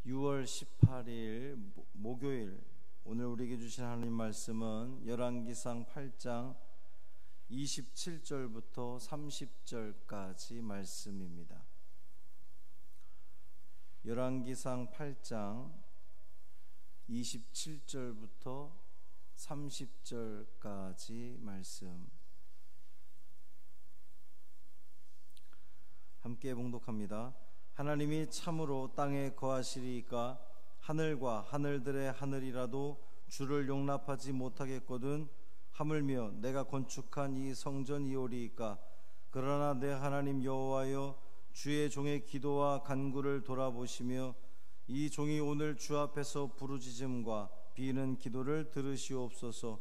6월 18일 목요일, 오늘 우리에게 주신 하나님 말씀은 열왕기상 8장 27절부터 30절까지 말씀입니다. 열왕기상 8장 27절부터 30절까지 말씀 함께 봉독합니다. 하나님이 참으로 땅에 거하시리이까 하늘과 하늘들의 하늘이라도 주를 용납하지 못하겠거든 하물며 내가 건축한 이 성전이오리이까. 그러나 내 하나님 여호와여, 주의 종의 기도와 간구를 돌아보시며 이 종이 오늘 주 앞에서 부르짖음과 비는 기도를 들으시옵소서.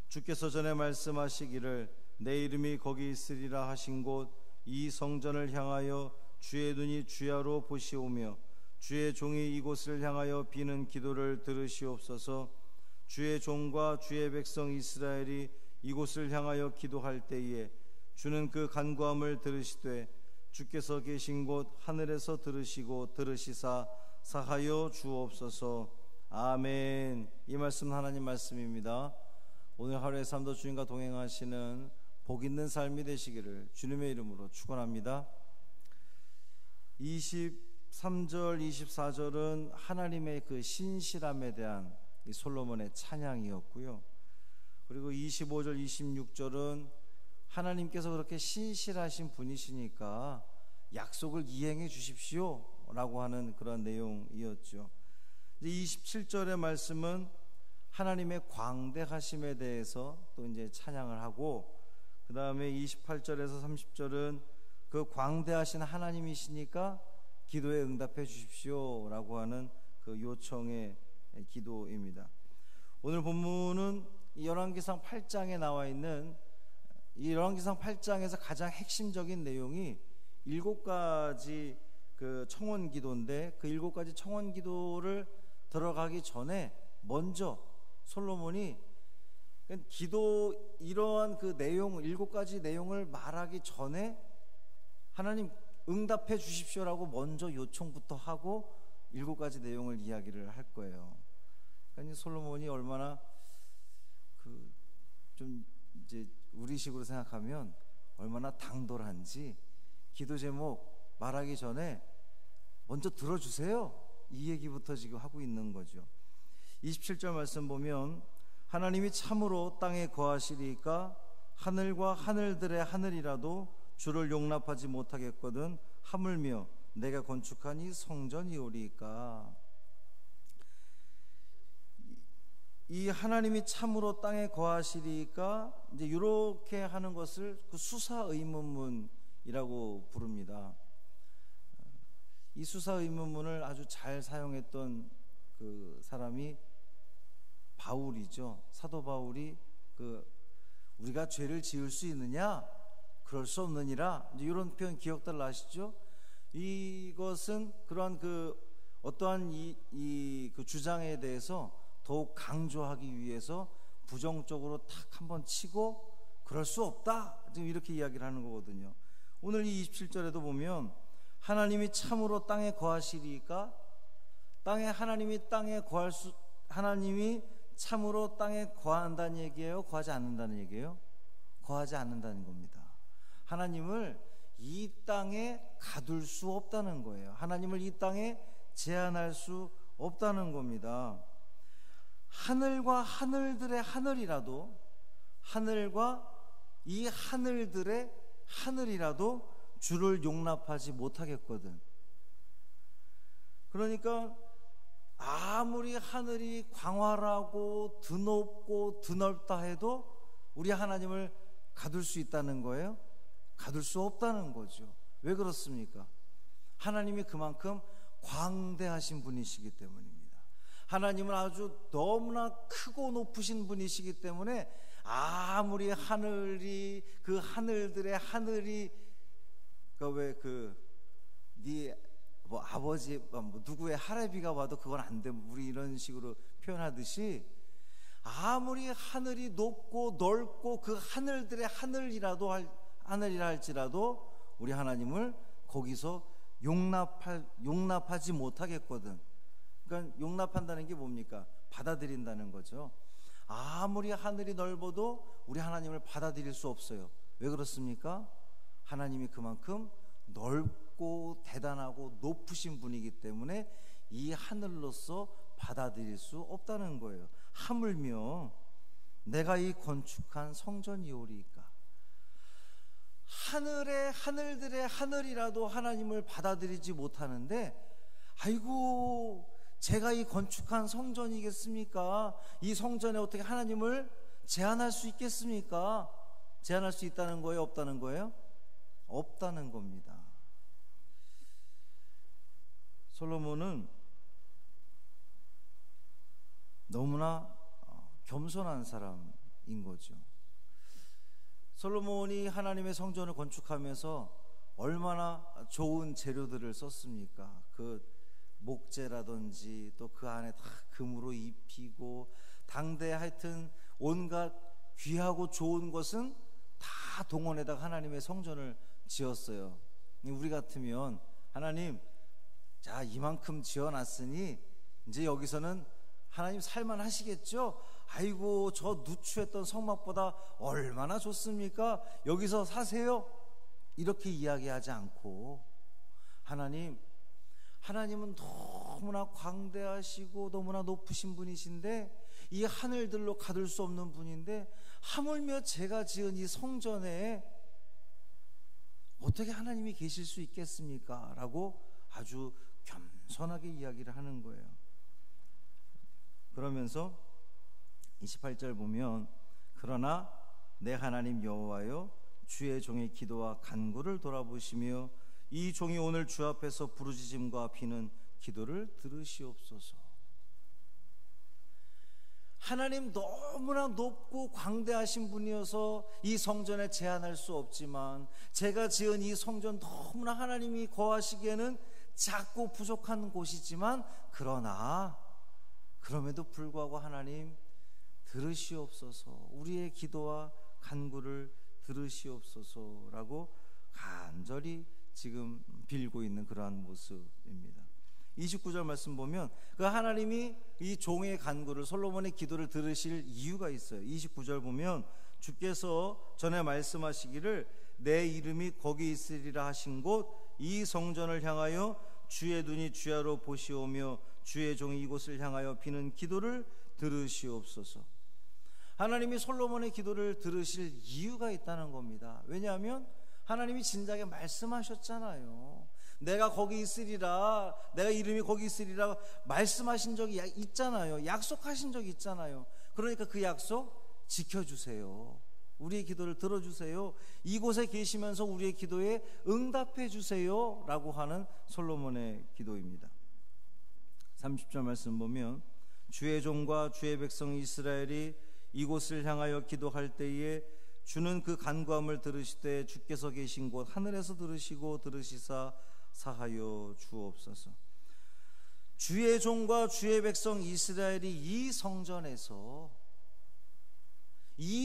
주께서 전에 말씀하시기를 내 이름이 거기 있으리라 하신 곳 이 성전을 향하여 주의 눈이 주야로 보시오며 주의 종이 이곳을 향하여 비는 기도를 들으시옵소서. 주의 종과 주의 백성 이스라엘이 이곳을 향하여 기도할 때에 주는 그 간구함을 들으시되 주께서 계신 곳 하늘에서 들으시고 들으시사 사하여 주옵소서. 아멘. 이 말씀 하나님 말씀입니다. 오늘 하루의 삶도 주님과 동행하시는 복 있는 삶이 되시기를 주님의 이름으로 축원합니다. 23절 24절은 하나님의 그 신실함에 대한 이 솔로몬의 찬양이었고요. 그리고 25절 26절은 하나님께서 그렇게 신실하신 분이시니까 약속을 이행해 주십시오 라고 하는 그런 내용이었죠. 27절의 말씀은 하나님의 광대하심에 대해서 또 이제 찬양을 하고, 그 다음에 28절에서 30절은 그 광대하신 하나님이시니까 기도에 응답해 주십시오 라고 하는 그 요청의 기도입니다. 오늘 본문은 열왕기상 8장에 나와 있는 이 열왕기상 8장에서 가장 핵심적인 내용이 7가지 그 청원 기도인데, 그 7가지 청원 기도를 들어가기 전에 먼저 솔로몬이 기도 이러한 그 내용 7가지 내용을 말하기 전에 하나님 응답해 주십시오라고 먼저 요청부터 하고 7가지 내용을 이야기를 할 거예요. 그러니까 솔로몬이 얼마나 그 좀 이제 우리식으로 생각하면 얼마나 당돌한지, 기도 제목 말하기 전에 먼저 들어주세요 이 얘기부터 지금 하고 있는 거죠. 27절 말씀 보면 하나님이 참으로 땅에 거하시리이까 하늘과 하늘들의 하늘이라도 주를 용납하지 못하겠거든 하물며 내가 건축한 이 성전이오리이까. 이 하나님이 참으로 땅에 거하시리이까 이제 이렇게 하는 것을 그 수사의문문이라고 부릅니다. 이 수사의문문을 아주 잘 사용했던 그 사람이 바울이죠. 사도 바울이 그 우리가 죄를 지을 수 있느냐? 그럴 수 없느니라. 이제 이런 표현 기억들 나시죠? 이것은 그러한 그 어떠한 그 주장에 대해서 더욱 강조하기 위해서 부정적으로 탁 한번 치고 그럴 수 없다. 지금 이렇게 이야기를 하는 거거든요. 오늘 이 27절에도 보면 하나님이 참으로 땅에 거하시리이까, 땅에 하나님이 땅에 하나님이 참으로 땅에 거한다는 얘기예요? 거하지 않는다는 얘기예요? 거하지 않는다는 겁니다. 하나님을 이 땅에 가둘 수 없다는 거예요. 하나님을 이 땅에 제한할 수 없다는 겁니다. 하늘과 하늘들의 하늘이라도, 하늘과 이 하늘들의 하늘이라도 주를 용납하지 못하겠거든. 그러니까 아무리 하늘이 광활하고 드높고 드넓다 해도 우리 하나님을 가둘 수 있다는 거예요? 가둘 수 없다는 거죠. 왜 그렇습니까? 하나님이 그만큼 광대하신 분이시기 때문입니다. 하나님은 아주 너무나 크고 높으신 분이시기 때문에 아무리 하늘이 그 하늘들의 하늘이 네 뭐 아버지 뭐 누구의 할애비가 와도 그건 안 돼, 우리 이런 식으로 표현하듯이 아무리 하늘이 높고 넓고 그 하늘들의 하늘이라 할지라도 우리 하나님을 거기서 용납하지 못하겠거든. 그러니까 용납한다는 게 뭡니까? 받아들인다는 거죠. 아무리 하늘이 넓어도 우리 하나님을 받아들일 수 없어요. 왜 그렇습니까? 하나님이 그만큼 넓고 대단하고 높으신 분이기 때문에 이 하늘로서 받아들일 수 없다는 거예요. 하물며 내가 이 건축한 성전이오리이까. 하늘의 하늘들의 하늘이라도 하나님을 받아들이지 못하는데, 아이고 제가 이 건축한 성전이겠습니까? 이 성전에 어떻게 하나님을 제한할 수 있겠습니까? 제한할 수 있다는 거예요? 없다는 거예요? 없다는 겁니다. 솔로몬은 너무나 겸손한 사람인 거죠. 솔로몬이 하나님의 성전을 건축하면서 얼마나 좋은 재료들을 썼습니까? 그 목재라든지 또 그 안에 다 금으로 입히고, 당대 하여튼 온갖 귀하고 좋은 것은 다 동원해다가 하나님의 성전을 지었어요. 우리 같으면 하나님, 자 이만큼 지어놨으니 이제 여기서는 하나님 살만하시겠죠? 아이고 저 누추했던 성막보다 얼마나 좋습니까? 여기서 사세요? 이렇게 이야기하지 않고, 하나님은 너무나 광대하시고 너무나 높으신 분이신데, 이 하늘들로 가둘 수 없는 분인데, 하물며 제가 지은 이 성전에 어떻게 하나님이 계실 수 있겠습니까? 라고 아주 겸손하게 이야기를 하는 거예요. 그러면서 28절 보면, 그러나 내 하나님 여호와여, 주의 종의 기도와 간구를 돌아보시며 이 종이 오늘 주 앞에서 부르짖음과 비는 기도를 들으시옵소서. 하나님 너무나 높고 광대하신 분이어서 이 성전에 제한할 수 없지만, 제가 지은 이 성전 너무나 하나님이 거하시기에는 작고 부족한 곳이지만, 그러나 그럼에도 불구하고 하나님 들으시옵소서, 우리의 기도와 간구를 들으시옵소서라고 간절히 지금 빌고 있는 그러한 모습입니다. 29절 말씀 보면 그 하나님이 이 종의 간구를, 솔로몬의 기도를 들으실 이유가 있어요. 29절 보면 주께서 전에 말씀하시기를 내 이름이 거기 있으리라 하신 곳 이 성전을 향하여 주의 눈이 주야로 보시오며 주의 종이 이곳을 향하여 비는 기도를 들으시옵소서. 하나님이 솔로몬의 기도를 들으실 이유가 있다는 겁니다. 왜냐하면 하나님이 진작에 말씀하셨잖아요. 내가 거기 있으리라, 내가 이름이 거기 있으리라 말씀하신 적이 있잖아요. 약속하신 적이 있잖아요. 그러니까 그 약속 지켜주세요. 우리의 기도를 들어주세요. 이곳에 계시면서 우리의 기도에 응답해 주세요 라고 하는 솔로몬의 기도입니다. 30절 말씀 보면 주의 종과 주의 백성 이스라엘이 이곳을 향하여 기도할 때에 주는 그 간구함을 들으시되 주께서 계신 곳 하늘에서 들으시고 들으시사 사하여 주옵소서. 주의 종과 주의 백성 이스라엘이 이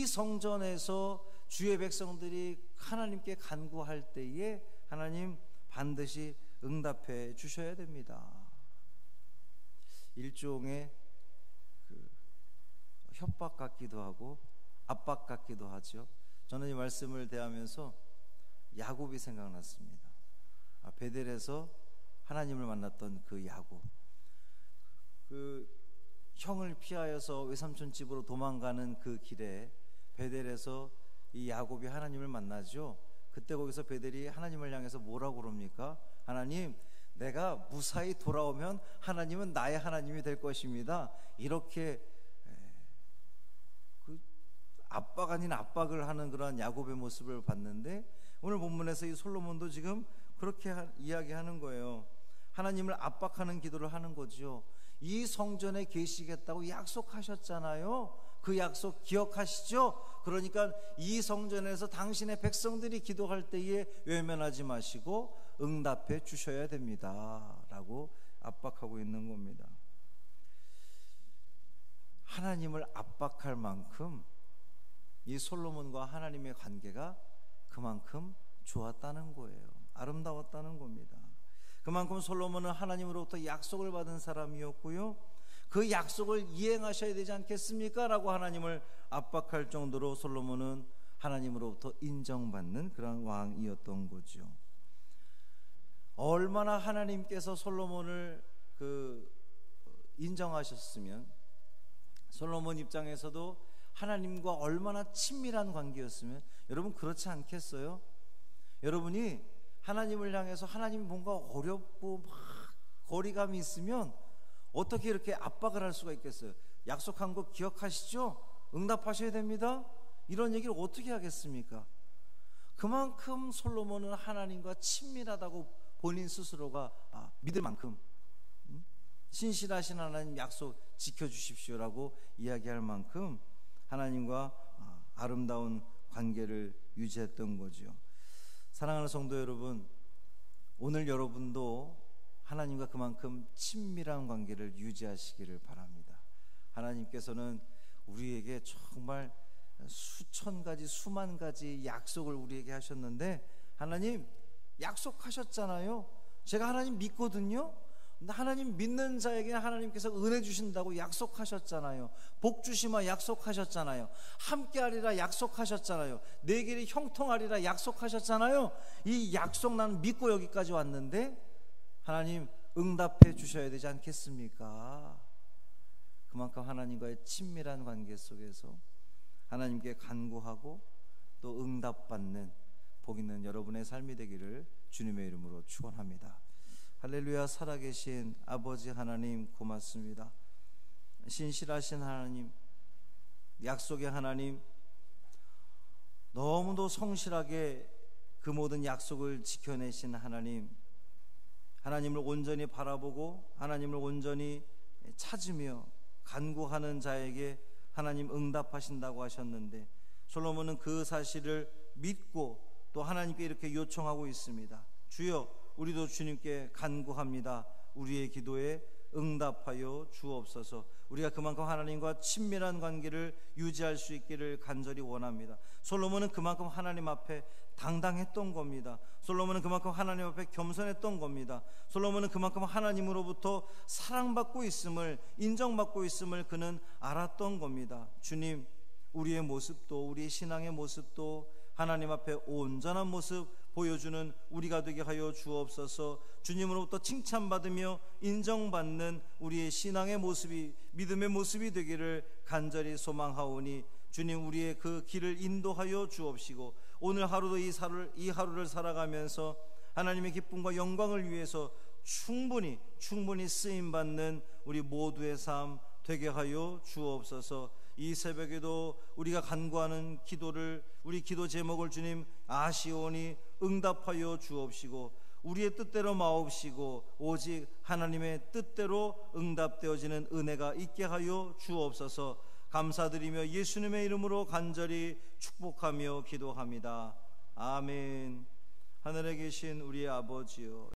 성전에서 주의 백성들이 하나님께 간구할 때에 하나님 반드시 응답해 주셔야 됩니다. 일종의 협박 같기도 하고 압박 같기도 하죠. 저는 이 말씀을 대하면서 야곱이 생각났습니다. 베델에서 하나님을 만났던 그 야곱, 그 형을 피하여서 외삼촌 집으로 도망가는 그 길에 베델에서 이 야곱이 하나님을 만나죠. 그때 거기서 베델이 하나님을 향해서 뭐라고 그럽니까? 하나님, 내가 무사히 돌아오면 하나님은 나의 하나님이 될 것입니다. 이렇게 압박 아닌 압박을 하는 그런 야곱의 모습을 봤는데, 오늘 본문에서 이 솔로몬도 지금 그렇게 이야기하는 거예요. 하나님을 압박하는 기도를 하는 거죠. 이 성전에 계시겠다고 약속하셨잖아요. 그 약속 기억하시죠? 그러니까 이 성전에서 당신의 백성들이 기도할 때에 외면하지 마시고 응답해 주셔야 됩니다 라고 압박하고 있는 겁니다. 하나님을 압박할 만큼 이 솔로몬과 하나님의 관계가 그만큼 좋았다는 거예요. 아름다웠다는 겁니다. 그만큼 솔로몬은 하나님으로부터 약속을 받은 사람이었고요, 그 약속을 이행하셔야 되지 않겠습니까? 라고 하나님을 압박할 정도로 솔로몬은 하나님으로부터 인정받는 그런 왕이었던 거죠. 얼마나 하나님께서 솔로몬을 인정하셨으면 솔로몬 입장에서도 하나님과 얼마나 친밀한 관계였으면, 여러분 그렇지 않겠어요? 여러분이 하나님을 향해서 하나님이 뭔가 어렵고 막 거리감이 있으면 어떻게 이렇게 압박을 할 수가 있겠어요? 약속한 거 기억하시죠? 응답하셔야 됩니다. 이런 얘기를 어떻게 하겠습니까? 그만큼 솔로몬은 하나님과 친밀하다고 본인 스스로가 믿을 만큼 신실하신 하나님 약속 지켜주십시오라고 이야기할 만큼 하나님과 아름다운 관계를 유지했던 거죠. 사랑하는 성도 여러분, 오늘 여러분도 하나님과 그만큼 친밀한 관계를 유지하시기를 바랍니다. 하나님께서는 우리에게 정말 수천 가지 수만 가지 약속을 우리에게 하셨는데, 하나님 약속하셨잖아요. 제가 하나님 믿거든요. 하나님 믿는 자에게 하나님께서 은혜 주신다고 약속하셨잖아요. 복 주시마 약속하셨잖아요. 함께하리라 약속하셨잖아요. 내 길이 형통하리라 약속하셨잖아요. 이 약속 나는 믿고 여기까지 왔는데 하나님 응답해 주셔야 되지 않겠습니까? 그만큼 하나님과의 친밀한 관계 속에서 하나님께 간구하고 또 응답받는 복 있는 여러분의 삶이 되기를 주님의 이름으로 축원합니다. 할렐루야. 살아계신 아버지 하나님 고맙습니다. 신실하신 하나님, 약속의 하나님, 너무도 성실하게 그 모든 약속을 지켜내신 하나님, 하나님을 온전히 바라보고 하나님을 온전히 찾으며 간구하는 자에게 하나님 응답하신다고 하셨는데, 솔로몬은 그 사실을 믿고 또 하나님께 이렇게 요청하고 있습니다. 주여, 우리도 주님께 간구합니다. 우리의 기도에 응답하여 주옵소서. 우리가 그만큼 하나님과 친밀한 관계를 유지할 수 있기를 간절히 원합니다. 솔로몬은 그만큼 하나님 앞에 당당했던 겁니다. 솔로몬은 그만큼 하나님 앞에 겸손했던 겁니다. 솔로몬은 그만큼 하나님으로부터 사랑받고 있음을, 인정받고 있음을 그는 알았던 겁니다. 주님, 우리의 모습도, 우리의 신앙의 모습도 하나님 앞에 온전한 모습 보여주는 우리가 되게 하여 주옵소서. 주님으로부터 칭찬받으며 인정받는 우리의 신앙의 모습이, 믿음의 모습이 되기를 간절히 소망하오니, 주님 우리의 그 길을 인도하여 주옵시고, 오늘 하루도 이 하루를 살아가면서 하나님의 기쁨과 영광을 위해서 충분히 쓰임받는 우리 모두의 삶 되게 하여 주옵소서. 이 새벽에도 우리가 간구하는 기도를, 우리 기도 제목을 주님 아시오니 응답하여 주옵시고, 우리의 뜻대로 마옵시고 오직 하나님의 뜻대로 응답되어지는 은혜가 있게 하여 주옵소서. 감사드리며 예수님의 이름으로 간절히 축복하며 기도합니다. 아멘. 하늘에 계신 우리의 아버지여,